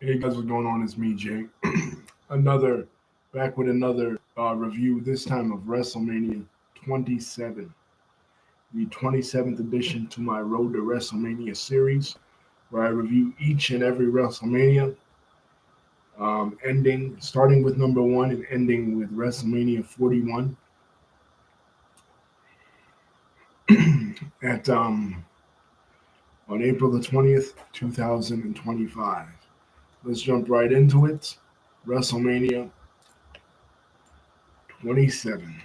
Hey guys, what's going on? It's me, Jay. another back with another review. This time of WrestleMania 27, the 27th edition to my Road to WrestleMania series, where I review each and every WrestleMania, starting with number one and ending with WrestleMania 41 at on April the 20th, 2025. Let's jump right into it. WrestleMania 27.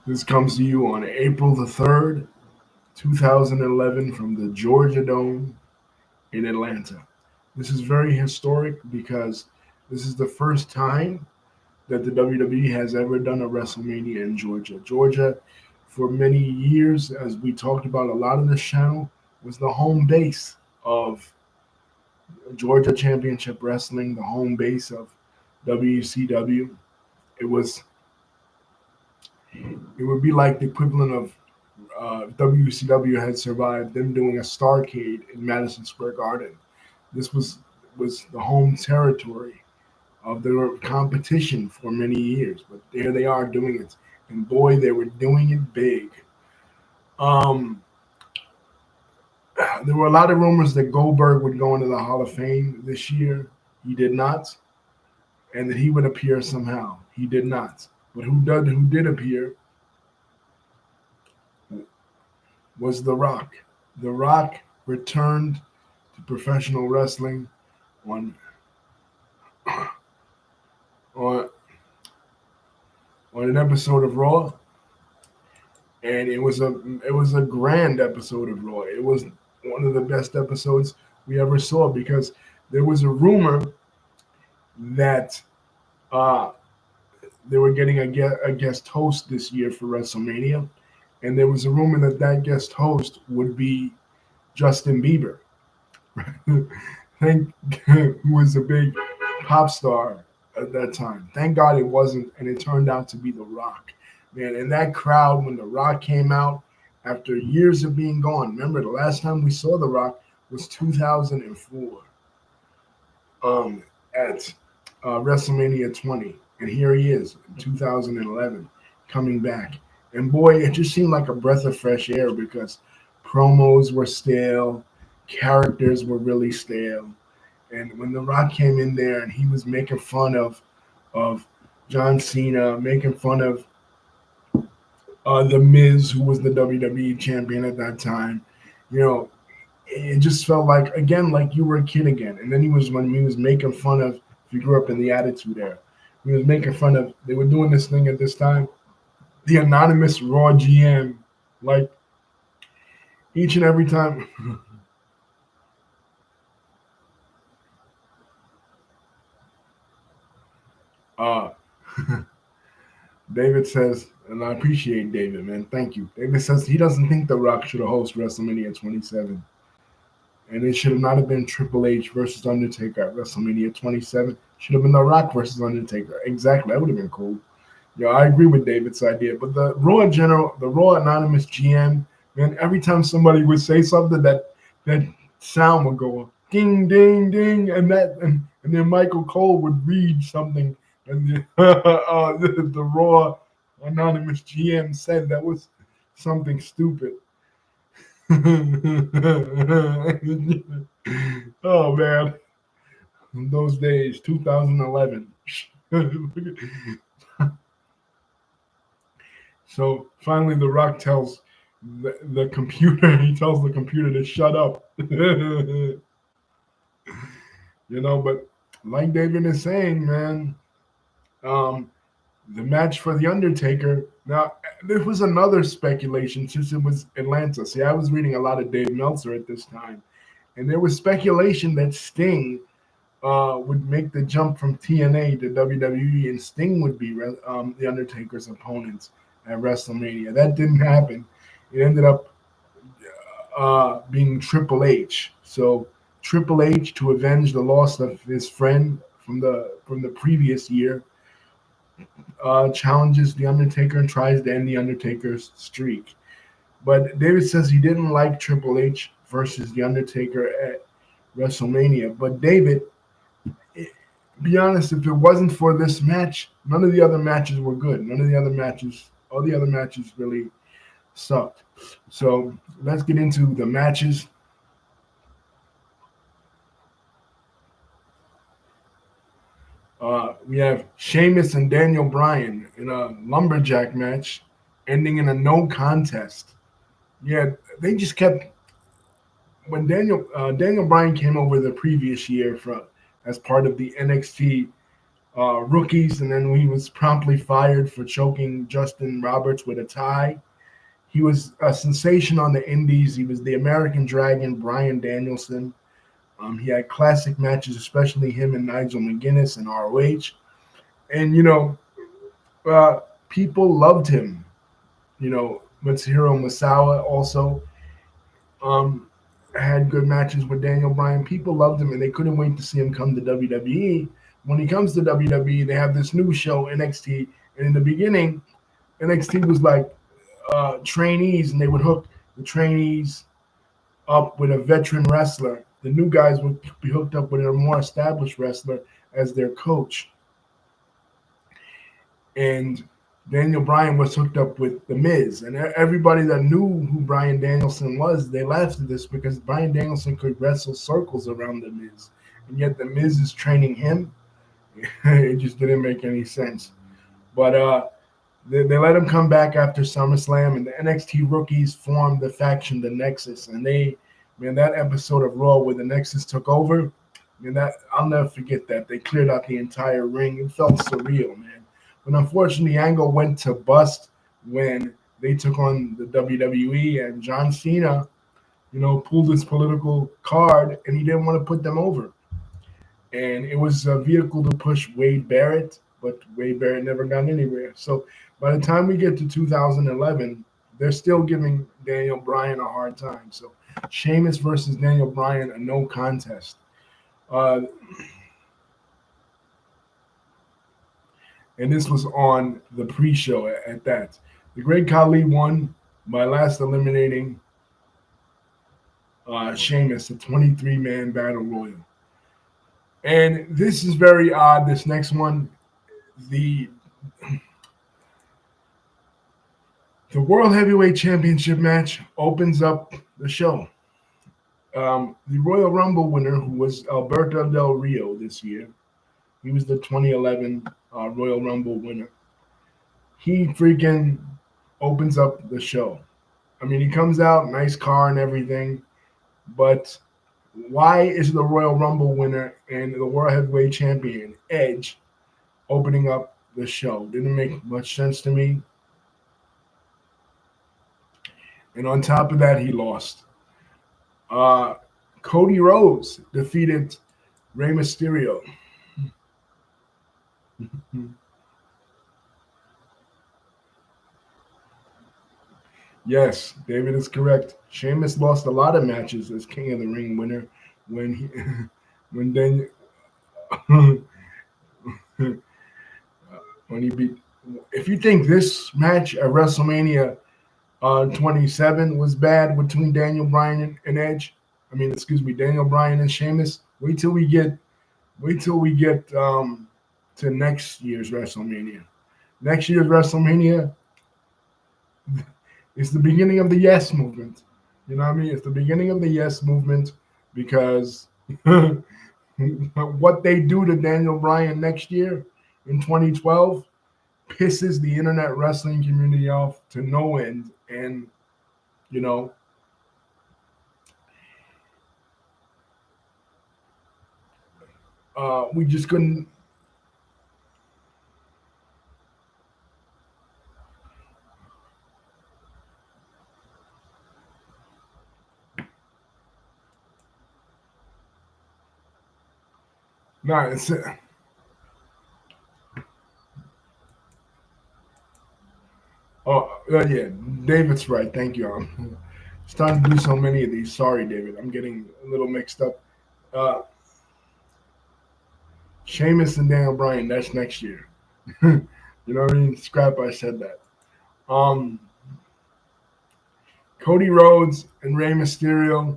This comes to you on April the 3rd, 2011, from the Georgia Dome in Atlanta. This is very historic because this is the first time that the WWE has ever done a WrestleMania in Georgia. Georgia, for many years, as we talked about a lot of this channel, was the home base of Georgia Championship Wrestling, the home base of WCW. It was it would be like the equivalent of WCW had survived them doing a Starcade in Madison Square Garden. This was the home territory of their competition for many years, but there they are doing it, and boy, they were doing it big. Um, there were a lot of rumors that Goldberg would go into the Hall of Fame this year. He did not, and that he would appear somehow. He did not. But who did appear was The Rock. The Rock returned to professional wrestling on on on an episode of Raw, and it was a grand episode of Raw. It was one of the best episodes we ever saw because there was a rumor that uh, they were getting a guest host this year for WrestleMania, and there was a rumor that that guest host would be Justin Bieber. Thank who was a big pop star at that time. Thank God it wasn't, and it turned out to be The Rock. Man, and that crowd when The Rock came out after years of being gone. Remember, the last time we saw The Rock was 2004 um, at WrestleMania 20, and here he is in 2011 coming back. And boy, it just seemed like a breath of fresh air because promos were stale, characters were really stale. And when The Rock came in there and he was making fun of John Cena, making fun of The Miz, who was the WWE champion at that time, you know, it just felt like again like you were a kid again. And then he was making fun of if you grew up in the Attitude Era, he was making fun of they were doing this thing at this time, the anonymous Raw GM, like each and every time. uh David says, and I appreciate David, man. Thank you. David says he doesn't think The Rock should have hosted WrestleMania 27. And it should have not have been Triple H versus Undertaker at WrestleMania 27. Should have been The Rock versus Undertaker. Exactly. That would have been cool. Yeah, I agree with David's idea. But the Raw General, the Raw Anonymous GM, man, every time somebody would say something, that sound would go ding, ding, ding, and then Michael Cole would read something, and the Raw Anonymous GM said that was something stupid. Oh man, those days, 2011. So finally, The Rock tells the computer, he tells the computer to shut up. But like David is saying, man, um, the match for The Undertaker. Now, there was another speculation since it was Atlanta. See, I was reading a lot of Dave Meltzer at this time, and there was speculation that Sting would make the jump from TNA to WWE, and Sting would be The Undertaker's opponent at WrestleMania. That didn't happen. It ended up being Triple H. So Triple H, to avenge the loss of his friend from the previous year, challenges the Undertaker and tries to end the Undertaker's streak. But David says he didn't like Triple H versus the Undertaker at WrestleMania. But David, be honest, if it wasn't for this match, none of the other matches were good. None of the other matches, all the other matches really sucked. So let's get into the matches. We have Sheamus and Daniel Bryan in a lumberjack match, ending in a no contest. Yeah, they just kept when Daniel Bryan came over the previous year from as part of the NXT rookies, and then he was promptly fired for choking Justin Roberts with a tie. He was a sensation on the Indies. He was the American Dragon, Bryan Danielson. He had classic matches, especially him and Nigel McGuinness in ROH. And uh, people loved him. Matsuhiro Masawa also um, had good matches with Daniel Bryan. People loved him, and they couldn't wait to see him come to WWE. When he comes to WWE, they have this new show, NXT. And in the beginning, NXT was like trainees, and they would hook the trainees up with a veteran wrestler. The new guys would be hooked up with a more established wrestler as their coach. And Daniel Bryan was hooked up with The Miz. And everybody that knew who Bryan Danielson was, they laughed at this because Bryan Danielson could wrestle circles around The Miz. And yet The Miz is training him. It just didn't make any sense. But they let him come back after SummerSlam, and the NXT rookies formed the faction, the Nexus. And that episode of Raw where the Nexus took over, that I'll never forget that. They cleared out the entire ring. It felt surreal, man. But unfortunately, Angle went to bust when they took on the WWE, and John Cena, pulled his political card, and he didn't want to put them over. And it was a vehicle to push Wade Barrett, but Wade Barrett never got anywhere. So by the time we get to 2011, they're still giving Daniel Bryan a hard time. So Sheamus versus Daniel Bryan, a no contest. And this was on the pre-show at that. The Great Khali won by last eliminating Sheamus, a 23-man battle royal. And this is very odd. This next one, the World Heavyweight Championship match opens up the show. The Royal Rumble winner, who was Alberto Del Rio this year, he was the 2011 Royal Rumble winner. He freaking opens up the show. I mean, he comes out, nice car and everything, but why is the Royal Rumble winner and the World Heavyweight Champion, Edge, opening up the show? Didn't make much sense to me. And on top of that, he lost. Cody Rhodes defeated Rey Mysterio. Yes, David is correct. Sheamus lost a lot of matches as King of the Ring winner when he when Daniel when he beat. If you think this match at WrestleMania 27 was bad between Daniel Bryan and Edge, Daniel Bryan and Sheamus. Wait till we get to next year's WrestleMania. Next year's WrestleMania is the beginning of the Yes movement. You know what I mean? It's the beginning of the Yes movement because what they do to Daniel Bryan next year in 2012 pisses the internet wrestling community off to no end. And, you know, we just couldn't. No, it's Oh, yeah, David's right. Thank you. Starting to do so many of these. Sorry, David. I'm getting a little mixed up. Uh, Sheamus and Daniel Bryan. That's next year. You know what I mean? Scrap. I said that. Um, Cody Rhodes and Rey Mysterio.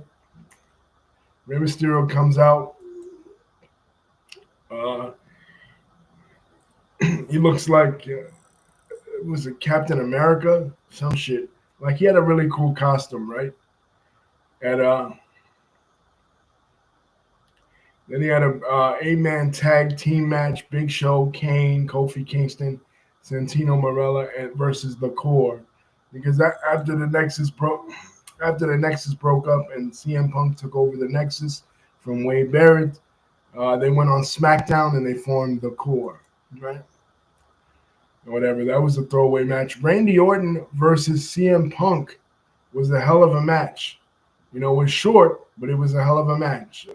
Rey Mysterio comes out. Uh, he looks like was it Captain America? Some shit. Like he had a really cool costume, right? And then he had a 8-man tag team match: Big Show, Kane, Kofi Kingston, Santino Marella, and versus the Core. Because after the Nexus broke up and CM Punk took over the Nexus from Wade Barrett, they went on SmackDown and they formed the Core, right? Whatever. That was a throwaway match. Randy Orton versus CM Punk was a hell of a match. You know, it was short, but it was a hell of a match.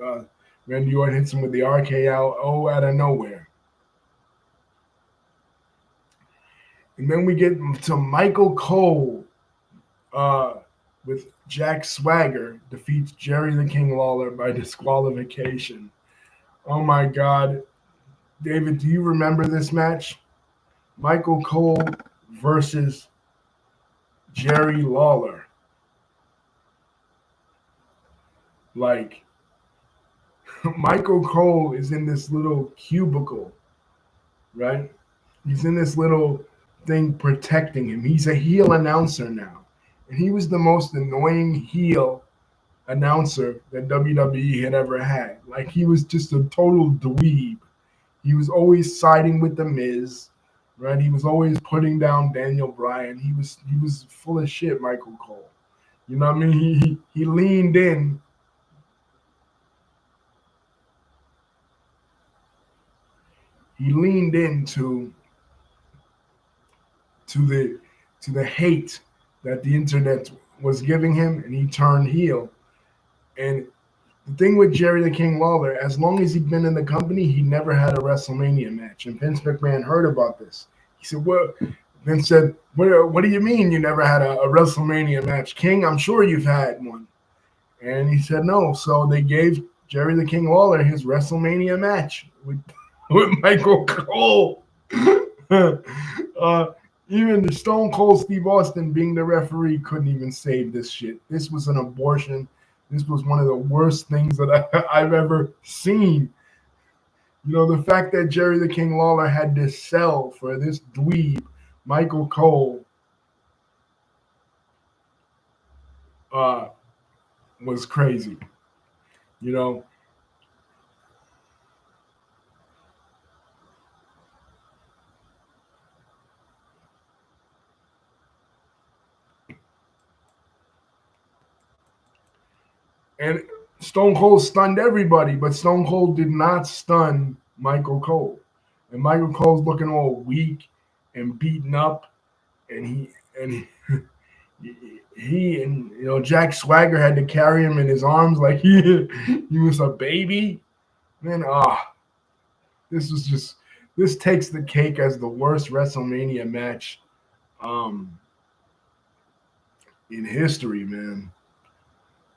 Randy Orton hits him with the RKO out of nowhere. And then we get to Michael Cole uh, with Jack Swagger defeats Jerry the King Lawler by disqualification. Oh my God. David, do you remember this match? Michael Cole versus Jerry Lawler. Like, Michael Cole is in this little cubicle, right? He's in this little thing protecting him. He's a heel announcer now. And he was the most annoying heel announcer that WWE had ever had. Like, he was just a total dweeb. He was always siding with the Miz, right? He was always putting down Daniel Bryan. He was full of shit, Michael Cole. You know what I mean? He leaned in. He leaned into to the to the hate that the internet was giving him, and he turned heel. And the thing with Jerry the King Lawler, as long as he'd been in the company, he never had a WrestleMania match. And Vince McMahon heard about this. He said, "Well," Vince said, "What do you mean you never had a WrestleMania match, King? I'm sure you've had one." And he said, "No." So they gave Jerry the King Lawler his WrestleMania match with Michael Cole. uh, Even the Stone Cold Steve Austin being the referee couldn't even save this shit. This was an abortion. This was one of the worst things that I've ever seen. You know, the fact that Jerry the King Lawler had to sell for this dweeb, Michael Cole, uh, was crazy. You know, and Stone Cold stunned everybody, but Stone Cold did not stun Michael Cole. And Michael Cole's looking all weak and beaten up, and he and Jack Swagger had to carry him in his arms like he was a baby. Man, this was just this takes the cake as the worst WrestleMania match um in history, man.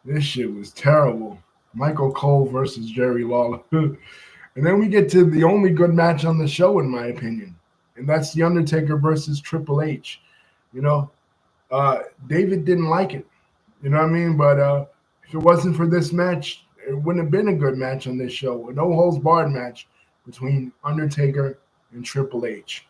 This shit was terrible. Michael Cole versus Jerry Lawler. And then we get to the only good match on the show, in my opinion, and that's The Undertaker versus Triple H. You know, David didn't like it. You know what I mean? But if it wasn't for this match, it wouldn't have been a good match on this show. A no holds barred match between Undertaker and Triple H.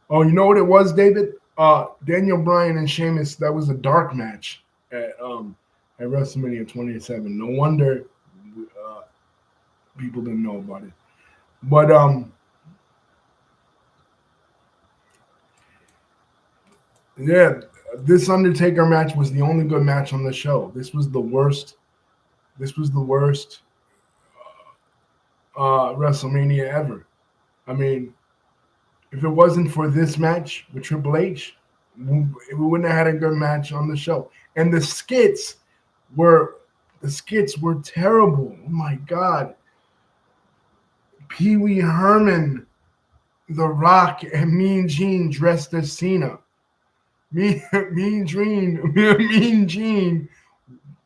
Oh, you know what it was, David? Daniel Bryan and Sheamus. That was a dark match at WrestleMania 27. No wonder uh, people didn't know about it. But yeah, this Undertaker match was the only good match on the show. This was the worst. This was the worst WrestleMania ever. I mean, if it wasn't for this match with Triple H, we wouldn't have had a good match on the show. And the skits were terrible. Oh my God. Pee Wee Herman, The Rock, and Mean Gene dressed as Cena. Mean Gene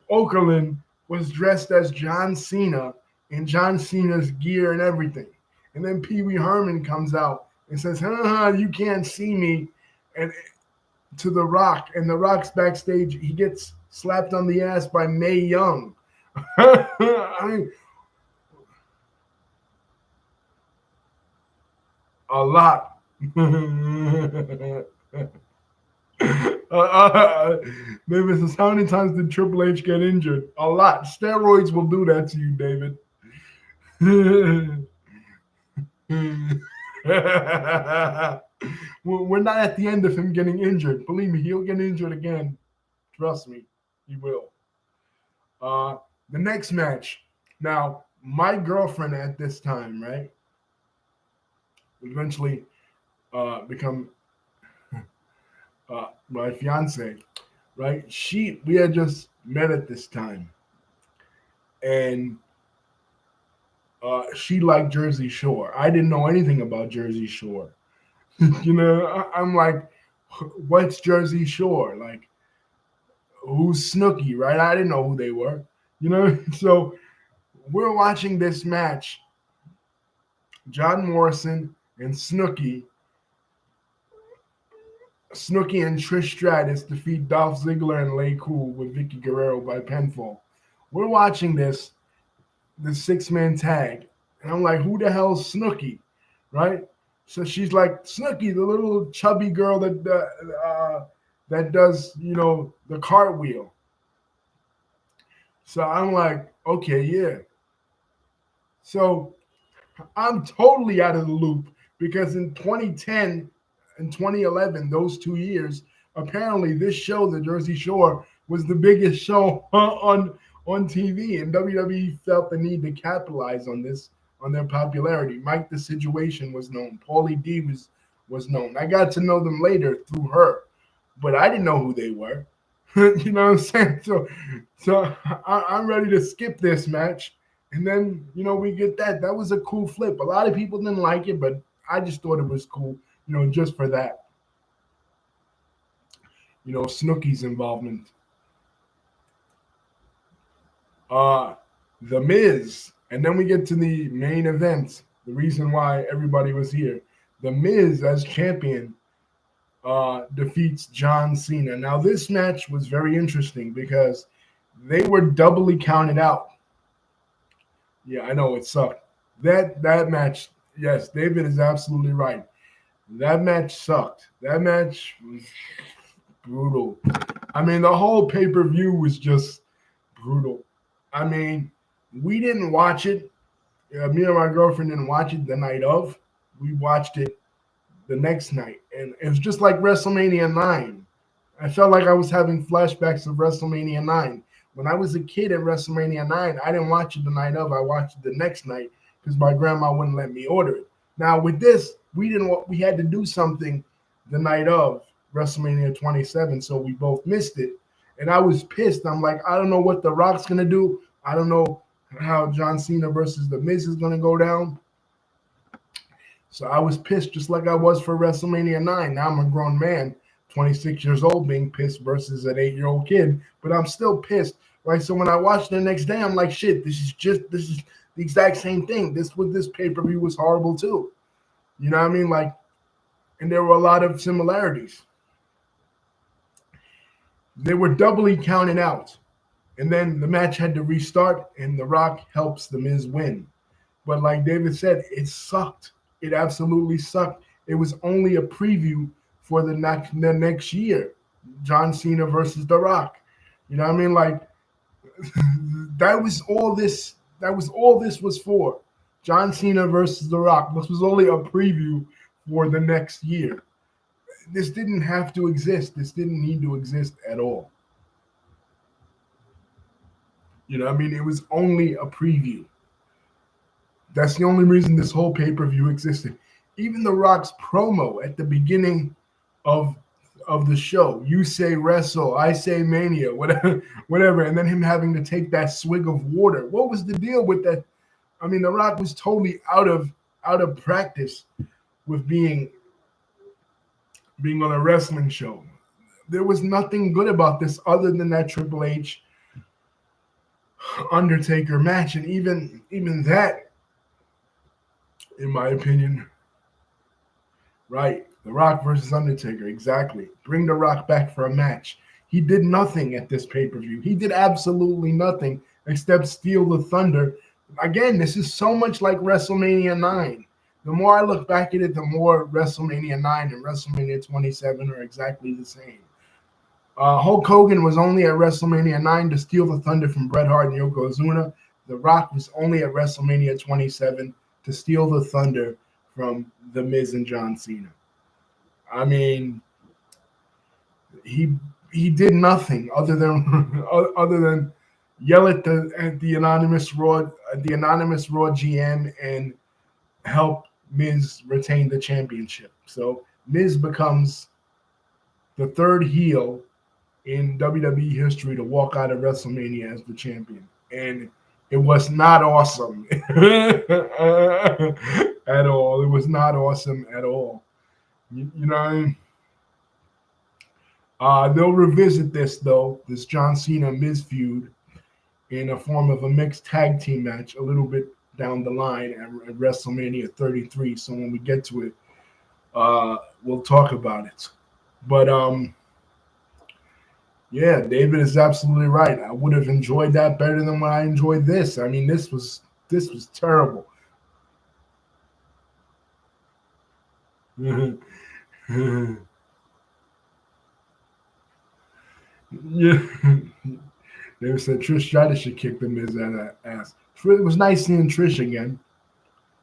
Okerlund was dressed as John Cena in John Cena's gear and everything. And then Pee Wee Herman comes out and says, you can't see me. And to The Rock, and The Rock's backstage. He gets slapped on the ass by Mae Young. I a lot. David says, how many times did Triple H get injured? A lot. Steroids will do that to you, David. We're not at the end of him getting injured. Believe me, he'll get injured again. Trust me, he will. The next match. Now, my girlfriend at this time, right, would eventually become my fiance, right? We had just met at this time, and she liked Jersey Shore. I didn't know anything about Jersey Shore. I'm like, what's Jersey Shore? Like, who's Snooki, right? I didn't know who they were. So we're watching this match. John Morrison and Snooki and Trish Stratus defeat Dolph Ziggler and Lay Cool with Vicky Guerrero by pinfall. We're watching the 6-man tag, and I'm like, who the hell's Snooki, right? So she's like, Snooki, the little chubby girl that does, the cartwheel. So I'm like, okay, yeah. So I'm totally out of the loop because in 2010 and 2011, those 2 years, apparently this show, The Jersey Shore, was the biggest show on TV, and WWE felt the need to capitalize on their popularity. Mike the Situation was known. Paulie D was known. I got to know them later through her, but I didn't know who they were. You know what I'm saying? So I'm ready to skip this match. And then, we get that. That was a cool flip. A lot of people didn't like it, but I just thought it was cool, just for that. Snooki's involvement. The Miz. And then we get to the main event, the reason why everybody was here. The Miz, as champion, defeats John Cena. Now, this match was very interesting because they were doubly counted out. Yeah, I know, it sucked. That match, yes, David is absolutely right. That match sucked. That match was brutal. I mean, the whole pay-per-view was just brutal. I mean, we didn't watch it. Me and my girlfriend didn't watch it the night of. We watched it the next night. And it was just like WrestleMania 9. I felt like I was having flashbacks of WrestleMania 9. When I was a kid at WrestleMania 9, I didn't watch it the night of. I watched it the next night because my grandma wouldn't let me order it. Now, with this, we had to do something the night of WrestleMania 27, so we both missed it. And I was pissed. I'm like, I don't know what The Rock's going to do. I don't know how John Cena versus The Miz is going to go down. So I was pissed just like I was for WrestleMania 9. Now I'm a grown man, 26 years old, being pissed versus an 8-year-old kid. But I'm still pissed. Right? So when I watched the next day, I'm like, shit, this is the exact same thing. This pay-per-view was horrible too. You know what I mean? Like, and there were a lot of similarities. They were doubly counted out. And then the match had to restart, and The Rock helps The Miz win. But like David said, it sucked. It absolutely sucked. It was only a preview for the next year. John Cena versus The Rock. You know what I mean? Like, that was all this was for. John Cena versus The Rock. This was only a preview for the next year. This didn't have to exist. This didn't need to exist at all. You know what I mean? It was only a preview. That's the only reason this whole pay-per-view existed. Even The Rock's promo at the beginning of of the show. You say wrestle, I say mania, whatever, whatever, and then him having to take that swig of water. What was the deal with that? I mean, The Rock was totally out of practice with being on a wrestling show. There was nothing good about this other than that Triple H Undertaker match, and even that, in my opinion, right? The Rock versus Undertaker, exactly. Bring The Rock back for a match. He did nothing at this pay-per-view. He did absolutely nothing except steal the thunder. Again, this is so much like WrestleMania 9. The more I look back at it, the more WrestleMania 9 and WrestleMania 27 are exactly the same. Hulk Hogan was only at WrestleMania 9 to steal the thunder from Bret Hart and Yokozuna. The Rock was only at WrestleMania 27 to steal the thunder from The Miz and John Cena. I mean, he did nothing other than yell at the anonymous Raw GM and help Miz retain the championship. So Miz becomes the third heel in WWE history to walk out of WrestleMania as the champion, and it was not awesome at all. It was not awesome at all. You know what I mean? They'll revisit this John Cena Miz feud in a form of a mixed tag team match a little bit down the line at WrestleMania 33. So when we get to it, we'll talk about it. But yeah, David is absolutely right. I would have enjoyed that better than when I enjoyed this. I mean, this was terrible. Yeah. They said Trish Stratus should kick the Miz ass. It was nice seeing Trish again.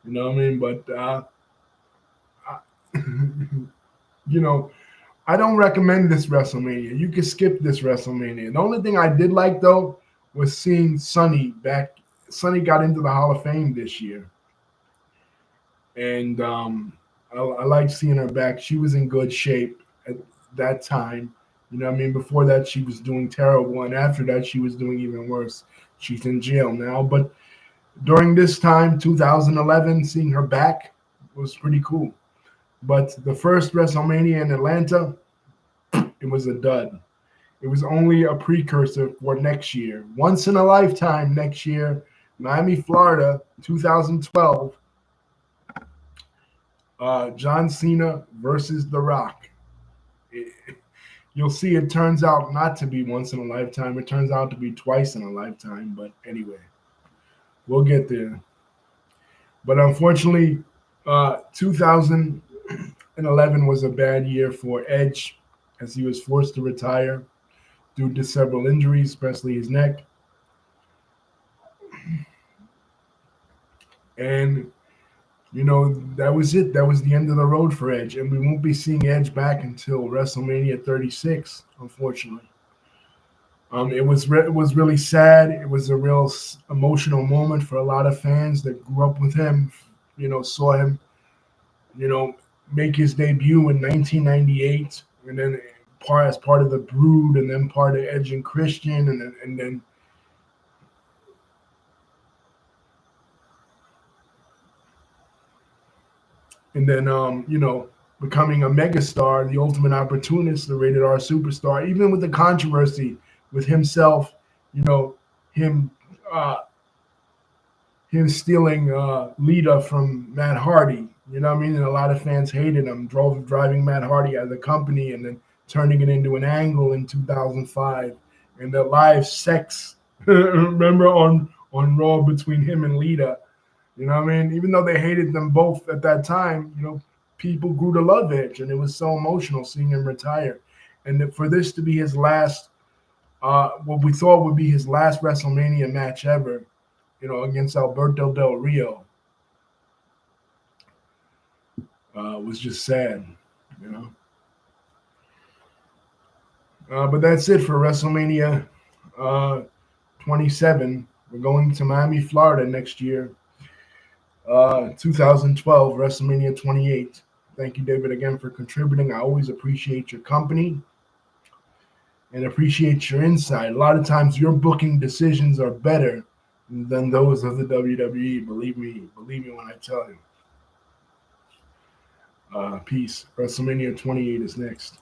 You know what I mean? But you know, I don't recommend this WrestleMania. You can skip this WrestleMania. The only thing I did like though was seeing Sunny back. Sunny got into the Hall of Fame this year, and I like seeing her back. She was in good shape at that time. You know what I mean? Before that, she was doing terrible, and after that, she was doing even worse. She's in jail now, but during this time, 2011, seeing her back was pretty cool. But the first WrestleMania in Atlanta, it was a dud. It was only a precursor for next year. Once in a lifetime next year, Miami, Florida, 2012, John Cena versus The Rock. You'll see it turns out not to be once in a lifetime. It turns out to be twice in a lifetime. But anyway, we'll get there. But unfortunately, 2011 was a bad year for Edge as he was forced to retire due to several injuries, especially his neck. And, you know, that was it. That was the end of the road for Edge. And we won't be seeing Edge back until WrestleMania 36, unfortunately. It was really sad. It was a real emotional moment for a lot of fans that grew up with him, you know, saw him, you know, make his debut in 1998, and then as part of the Brood, and then part of Edge and Christian, and then you know, becoming a megastar, the ultimate opportunist, the rated R superstar, even with the controversy with himself, you know, him stealing Lita from Matt Hardy. You know what I mean? And a lot of fans hated him, driving Matt Hardy out of the company and then turning it into an angle in 2005. And the live sex, remember, on Raw between him and Lita. You know what I mean? Even though they hated them both at that time, you know, people grew to love Edge, and it was so emotional seeing him retire. And for this to be his last, what we thought would be his last WrestleMania match ever, you know, against Alberto Del Rio, was just sad, you know. But that's it for WrestleMania 27. We're going to Miami, Florida next year. 2012, WrestleMania 28. Thank you, David, again for contributing. I always appreciate your company and appreciate your insight. A lot of times your booking decisions are better than those of the WWE. Believe me when I tell you. Peace. WrestleMania 28 is next.